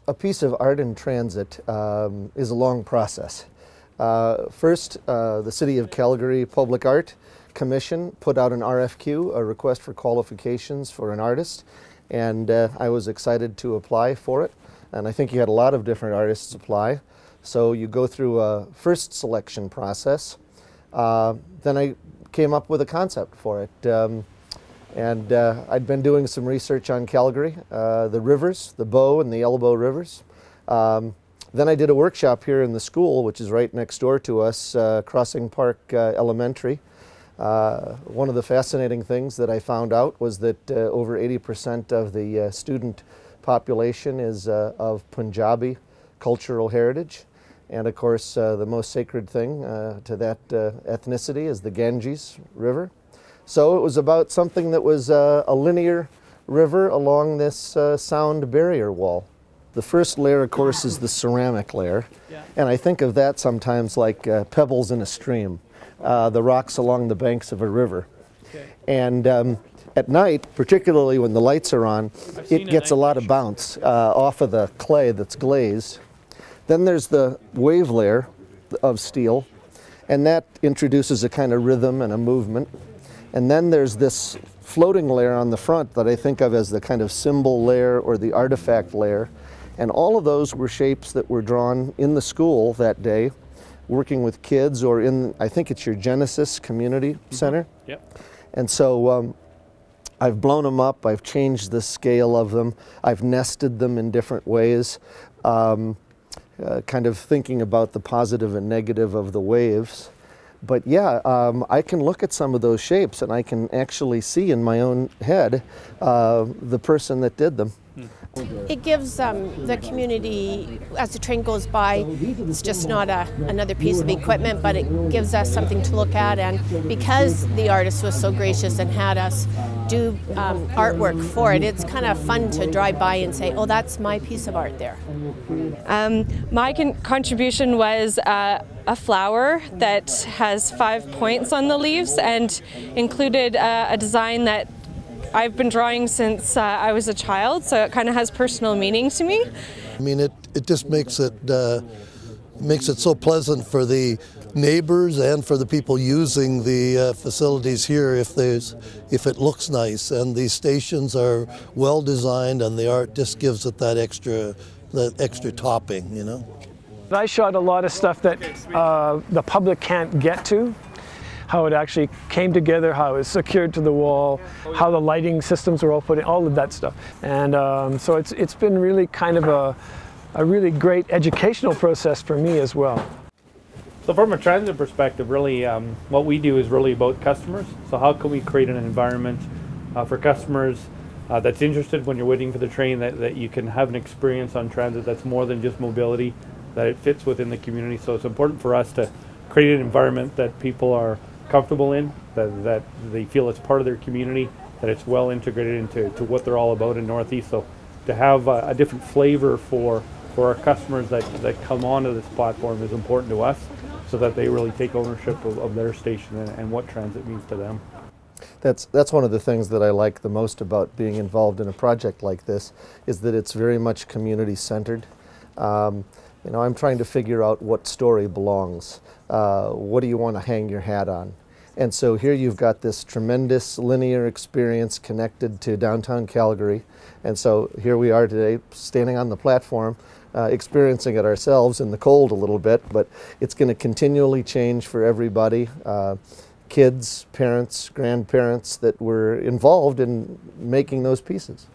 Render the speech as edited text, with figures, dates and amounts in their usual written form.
a piece of art in transit is a long process. First, the City of Calgary Public Art Commission put out an RFQ, a request for qualifications for an artist, and I was excited to apply for it. And I think you had a lot of different artists apply. So you go through a first selection process. Then I came up with a concept for it. I'd been doing some research on Calgary, the rivers, the Bow and the Elbow rivers. Then I did a workshop here in the school, which is right next door to us, Crossing Park Elementary. One of the fascinating things that I found out was that over 80% of the student population is of Punjabi cultural heritage. And of course, the most sacred thing to that ethnicity is the Ganges River. So it was about something that was a linear river along this sound barrier wall. The first layer, of course, is the ceramic layer. Yeah. And I think of that sometimes like pebbles in a stream, the rocks along the banks of a river. Okay. And at night, particularly when the lights are on, it gets a lot of bounce off of the clay that's glazed. Then there's the wave layer of steel, and that introduces a kind of rhythm and a movement. And then there's this floating layer on the front that I think of as the kind of symbol layer or the artifact layer. And all of those were shapes that were drawn in the school that day, working with kids or in, I think it's your Genesis Community Center. Yep. And so I've blown them up, I've changed the scale of them, I've nested them in different ways, kind of thinking about the positive and negative of the waves. But yeah, I can look at some of those shapes and I can actually see in my own head the person that did them. It gives the community, as the train goes by, it's just not another piece of equipment, but it gives us something to look at. And because the artist was so gracious and had us do artwork for it, it's kind of fun to drive by and say, oh, that's my piece of art there. My contribution was a flower that has 5 points on the leaves and included a design that I've been drawing since I was a child, so it kind of has personal meaning to me. I mean, it just makes it so pleasant for the neighbors and for the people using the facilities here if it looks nice, and these stations are well designed and the art just gives it that extra topping, you know. I shot a lot of stuff that the public can't get to. How it actually came together, how it was secured to the wall, how the lighting systems were all put in, all of that stuff. And so it's been really kind of a really great educational process for me as well. So from a transit perspective, really what we do is really about customers. So how can we create an environment for customers that's interested when you're waiting for the train, that you can have an experience on transit that's more than just mobility, that it fits within the community. So it's important for us to create an environment that people are comfortable in, that they feel it's part of their community, that it's well integrated into what they're all about in Northeast. So to have a different flavor for our customers that come onto this platform is important to us, so that they really take ownership of their station and what transit means to them. That's one of the things that I like the most about being involved in a project like this, is that it's very much community centered. You know, I'm trying to figure out what story belongs. What do you want to hang your hat on? And so here you've got this tremendous linear experience connected to downtown Calgary. And so here we are today, standing on the platform, experiencing it ourselves in the cold a little bit, but it's going to continually change for everybody. Kids, parents, grandparents that were involved in making those pieces.